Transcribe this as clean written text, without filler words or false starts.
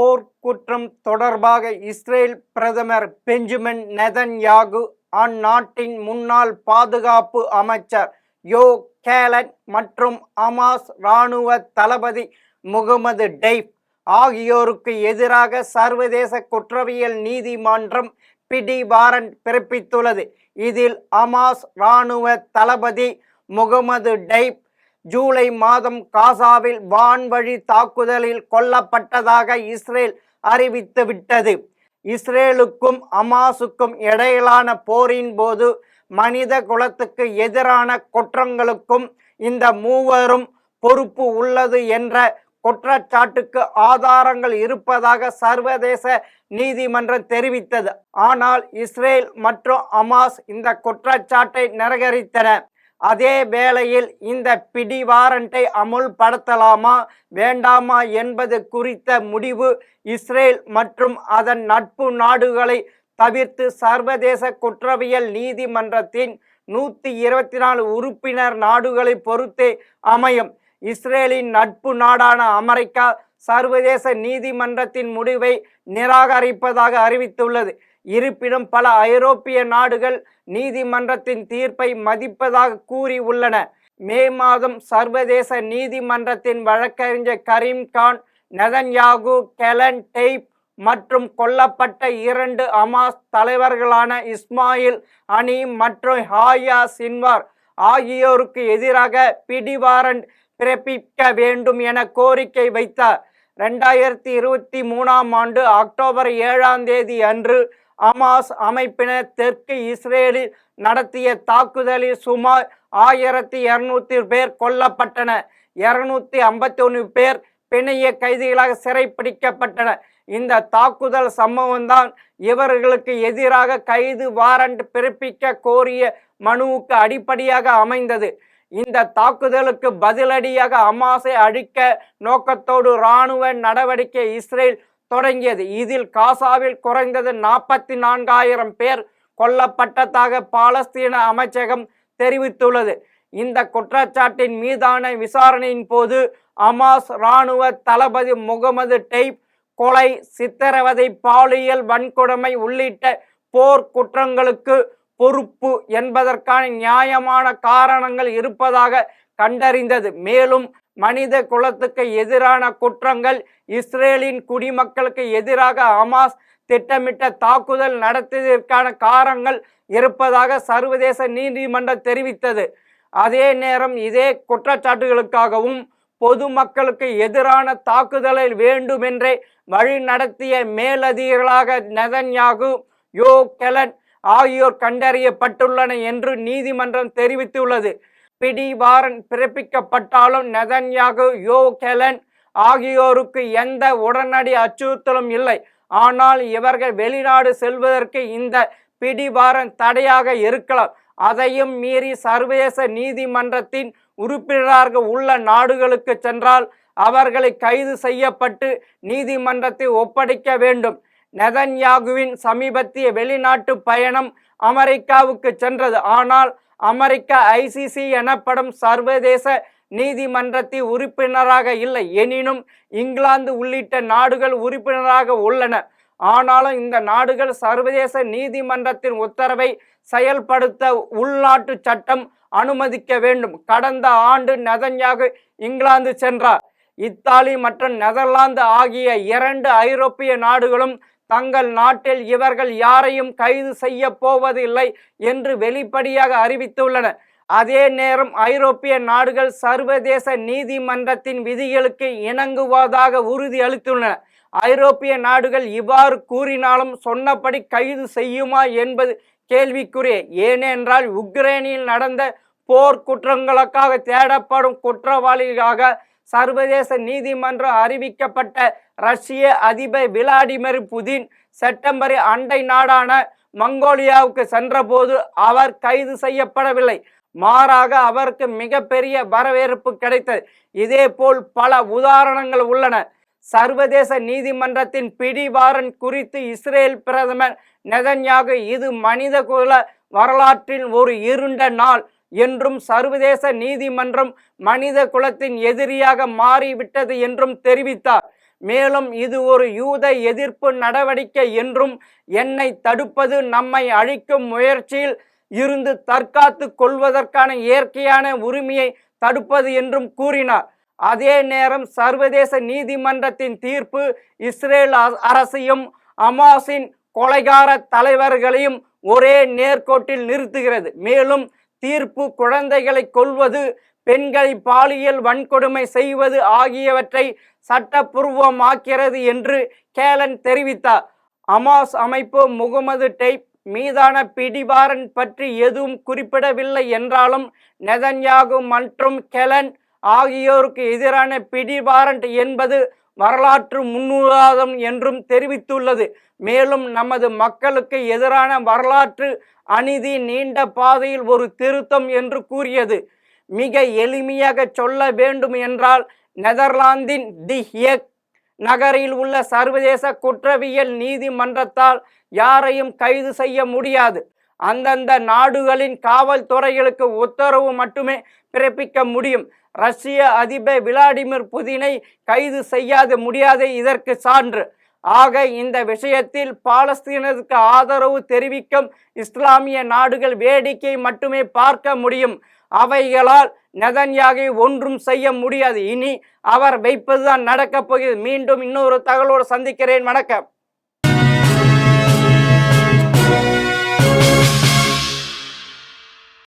போர்க்குற்றம் தொடர்பாக இஸ்ரேல் பிரதமர் Benjamin Netanyahu அந்நாட்டின் முன்னாள் பாதுகாப்பு அமைச்சர் யோவ் கேலண்ட் மற்றும் ஹமாஸ் இராணுவ தளபதி முகமது டெய்ப் ஆகியோருக்கு எதிராக சர்வதேச குற்றவியல் நீதிமன்றம் பிடி வாரண்ட் பிறப்பித்துள்ளது. இதில் ஹமாஸ் இராணுவ தளபதி முகமது டெய்ப் ஜூலை மாதம் காசாவில் வான்வழி தாக்குதலில் கொல்லப்பட்டதாக இஸ்ரேல் அறிவித்துவிட்டது. இஸ்ரேலுக்கும் ஹமாஸுக்கும் இடையிலான போரின் போது மனித குலத்துக்கு எதிரான குற்றங்களுக்கும் இந்த மூவரும் பொறுப்பு உள்ளது என்ற குற்றச்சாட்டுக்கு ஆதாரங்கள் இருப்பதாக சர்வதேச நீதிமன்றம் தெரிவித்தது. ஆனால் இஸ்ரேல் மற்றும் ஹமாஸ் இந்த குற்றச்சாட்டை நிராகரித்தன. அதே வேளையில் இந்த பிடி வாரண்டை அமுல்படுத்தலாமா வேண்டாமா என்பது குறித்த முடிவு இஸ்ரேல் மற்றும் அதன் நட்பு நாடுகளை தவிர்த்து சர்வதேச குற்றவியல் நீதிமன்றத்தின் 124 உறுப்பினர் நாடுகளை பொறுத்தே அமையும். இஸ்ரேலின் நட்பு நாடான அமெரிக்கா சர்வதேச நீதிமன்றத்தின் முடிவை நிராகரிப்பதாக அறிவித்துள்ளது. இருப்பினும் பல ஐரோப்பிய நாடுகள் நீதிமன்றத்தின் தீர்ப்பை மதிப்பதாக கூறி உள்ளன. மே மாதம் சர்வதேச நீதிமன்றத்தின் வழக்கறிஞர் கரீம் கான் நெதன்யாகு, கேலண்ட், டெய்ப் மற்றும் கொல்லப்பட்ட 2 ஹமாஸ் தலைவர்களான இஸ்மாயில் ஹனீம் மற்றும் யாஹ்யா சின்வார் ஆகியோருக்கு எதிராக பிடி வாரண்ட் பிறப்பிக்க வேண்டும் என கோரிக்கை வைத்தார். 2023 ஆண்டு அக்டோபர் 7 அன்று ஹமாஸ் அமைப்பினர் தெற்கு இஸ்ரேலில் நடத்திய தாக்குதலில் சுமார் 1200 பேர் கொல்லப்பட்டனர். 251 பேர் பிணைய கைதிகளாக சிறைப்பிடிக்கப்பட்டனர். இந்த தாக்குதல் சம்பவம்தான் இவர்களுக்கு எதிராக கைது வாரண்ட் பிறப்பிக்க கோரிய மனுவுக்கு அடிப்படையாக அமைந்தது. இந்த தாக்குதலுக்கு பதிலடியாக ஹமாஸை அழிக்க நோக்கத்தோடு இராணுவ நடவடிக்கை இஸ்ரேல் தொடங்கியது. இதில் காசாவில் குறைந்தது 44,000 பேர் கொல்லப்பட்டதாக பாலஸ்தீன அமைச்சகம் தெரிவித்துள்ளது. இந்த குற்றச்சாட்டின் மீதான விசாரணையின் போது ஹமாஸ் இராணுவ தளபதி முகமது டெய்ப் கொலை, சித்திரவதை, பாலியல் வன்கொடுமை உள்ளிட்ட போர் குற்றங்களுக்கு பொறுப்பு என்பதற்கான நியாயமான காரணங்கள் இருப்பதாக கண்டறிந்தது. மேலும் மனித குலத்துக்கு எதிரான குற்றங்கள், இஸ்ரேலின் குடிமக்களுக்கு எதிராக ஹமாஸ் திட்டமிட்ட தாக்குதல் நடத்தியதற்கான காரணங்கள் இருப்பதாக சர்வதேச நீதிமன்றம் தெரிவித்தது. அதே நேரம் இதே குற்றச்சாட்டுகளுக்காகவும் பொதுமக்களுக்கு எதிரான தாக்குதலை வேண்டுமென்றே வழி நடத்திய மேலதிகாரிகளாக நெதன்யாகு, யோவ் கேலண்ட் ஆகியோர் கண்டறியப்பட்டுள்ளன என்று நீதிமன்றம் தெரிவித்துள்ளது. பிடி வாரண்ட் பிறப்பிக்கப்பட்டாலும் நெதன்யாகு, யோவ் கேலண்ட் ஆகியோருக்கு எந்த உடனடி அச்சுறுத்தலும் இல்லை. ஆனால் இவர்கள் வெளிநாடு செல்வதற்கு இந்த பிடி வாரண்ட் தடையாக இருக்கலாம். அதையும் மீறி சர்வதேச நீதிமன்றத்தின் உறுப்பினராக உள்ள நாடுகளுக்கு சென்றால் அவர்களை கைது செய்யப்பட்டு நீதிமன்றத்தை ஒப்படைக்க வேண்டும். நெதன்யாகுவின் சமீபத்திய வெளிநாட்டு பயணம் அமெரிக்காவுக்கு சென்றது. ஆனால் அமெரிக்கா ICC எனப்படும் சர்வதேச நீதிமன்றத்தின் உறுப்பினராக இல்லை. எனினும் இங்கிலாந்து உள்ளிட்ட நாடுகள் உறுப்பினராக உள்ளன. ஆனாலும் இந்த நாடுகள் சர்வதேச நீதிமன்றத்தின் உத்தரவை செயல்படுத்த உள்நாட்டு சட்டம் அனுமதிக்க வேண்டும். கடந்த ஆண்டு நெதன்யாகு இங்கிலாந்து சென்றார். இத்தாலி மற்றும் நெதர்லாந்து ஆகிய 2 ஐரோப்பிய நாடுகளும் தங்கள் நாட்டில் இவர்கள் யாரையும் கைது செய்ய போவதில்லை என்று வெளிப்படையாக அறிவித்துள்ளன. அதே நேரம் ஐரோப்பிய நாடுகள் சர்வதேச நீதிமன்றத்தின் விதிகளுக்கு இணங்குவதாக உறுதி அளித்துள்ளன. ஐரோப்பிய நாடுகள் இவ்வாறு கூறினாலும் சொன்னபடி கைது செய்யுமா என்பது கேள்விக்குரிய. ஏனென்றால் உக்ரைனில் நடந்த போர் குற்றங்களுக்காக தேடப்படும் குற்றவாளிகளாக சர்வதேச நீதிமன்றம் அறிவிக்கப்பட்ட ரஷ்ய அதிபர் விளாடிமிர் புதின் செப்டம்பர் அண்டை நாடான மங்கோலியாவுக்கு சென்றபோது அவர் கைது செய்யப்படவில்லை. மாறாக அவருக்கு மிகப்பெரிய வரவேற்பு கிடைத்தது. இதேபோல் பல உதாரணங்கள் உள்ளன. சர்வதேச நீதிமன்றத்தின் பிடி வாரண்ட் குறித்து இஸ்ரேல் பிரதமர் நெதன்யாகு இது மனிதகுல வரலாற்றில் ஒரு இருண்ட நாள் என்றும் சர்வதேச நீதிமன்றம் மனித குலத்தின் எதிரியாக மாறிவிட்டது என்றும் தெரிவித்தார். மேலும் இது ஒரு யூத எதிர்ப்பு நடவடிக்கை என்றும் என்னை தடுப்பது நம்மை அழிக்கும் முயற்சியில் இருந்து தற்காத்து கொள்வதற்கான இயற்கையான உரிமையை தடுப்பது என்றும் கூறினார். அதே நேரம் சர்வதேச நீதிமன்றத்தின் தீர்ப்பு இஸ்ரேல் அரசையும் ஹமாஸின் கொலைகார தலைவர்களையும் ஒரே நேர்கோட்டில் நிறுத்துகிறது. மேலும் தீர்ப்பு குழந்தைகளை கொல்வது, பெண்களை பாலியல் வன்கொடுமை செய்வது ஆகியவற்றை சட்டப்பூர்வமாக்கிறது என்று கேலன் தெரிவித்தார். ஹமாஸ் அமைப்பு முகமது டெய்ப் மீதான பிடிவாரண்ட் பற்றி எதுவும் குறிப்பிடவில்லை என்றாலும் நெதன்யாகு மற்றும் கெலன் ஆகியோருக்கு எதிரான பிடிவாரண்ட் என்பது வரலாற்று முன்னுதாரணம் என்றும் தெரிவித்துள்ளது. மேலும் நமது மக்களுக்கு எதிரான வரலாற்று அநீதி நீண்ட பாதையில் ஒரு திருத்தம் என்று கூறியது. மிக எளிமையாக சொல்ல வேண்டும் என்றால் நெதர்லாந்தின் தி ஹேக் நகரில் உள்ள சர்வதேச குற்றவியல் நீதிமன்றத்தால் யாரையும் கைது செய்ய முடியாது. அந்தந்த நாடுகளின் காவல்துறைகளுக்கு உத்தரவு மட்டுமே பிறப்பிக்க முடியும். ரஷ்ய அதிபர் விளாடிமிர் புதினை கைது செய்யாது முடியாது இதற்கு சான்று. ஆக இந்த விஷயத்தில் பாலஸ்தீனத்துக்கு ஆதரவு தெரிவிக்கும் இஸ்லாமிய நாடுகள் வேடிக்கை மட்டுமே பார்க்க முடியும். அவைகளால் நெதன்யாகை ஒன்றும் செய்ய முடியாது. இனி அவர் வைப்பதுதான் நடக்கப் போகிறது. மீண்டும் இன்னொரு தகவலோடு சந்திக்கிறேன். வணக்கம்.